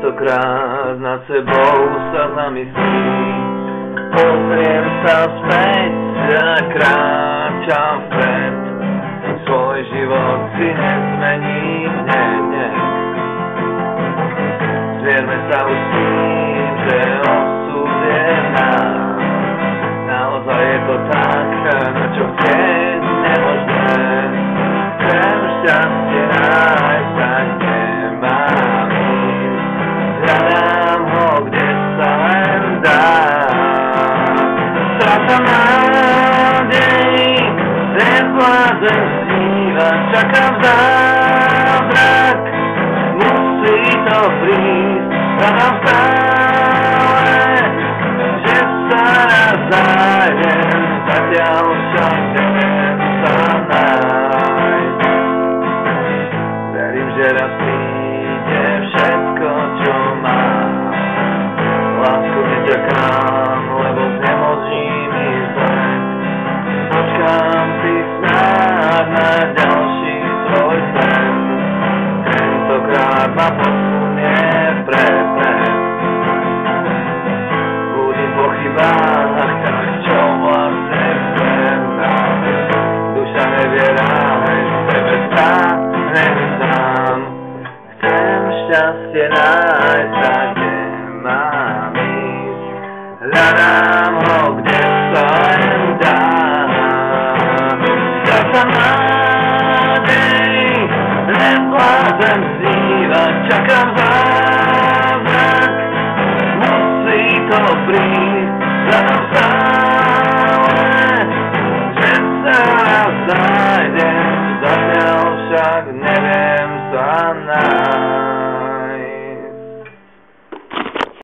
Tentokrát nad sebou sa zamyslím, pozriem sa späť a kráčam vpred. Svoj život si nezmením, nie. Zmierme sa už s tým, že osud je nás. Naozaj je to tak, na čo chcieť nemožné. Chcem šťastie nájsť, tak nemám ísť. Hľadám ho, kde sa len dá. Strácam nádej, ten blázen sníva, čakám zázrak, musí to prísť. Hľadám stále, že sa raz nájdem, zatiaľ však neviem sa nájsť. Verím, že raz príde všetko, čo mám. Lásku nečakám, lebo znemožím ísť len. Počkám si snáď na ďalší svoj sen. Tentokrát ma posunie vpred. Budím po chybách, tak čo vlastne chcem. Duša nevie nájsť, sebe stáhnem sám. Chcem šťastie nájsť, tak nemám ísť. Hľadám ho, kde sa len dá. Strácam nádej, len blázen zníva, čakám zázrak, musí to prísť. Hľadám stále, že sa raz nájdem, zatiaľ však neviem sa nájsť.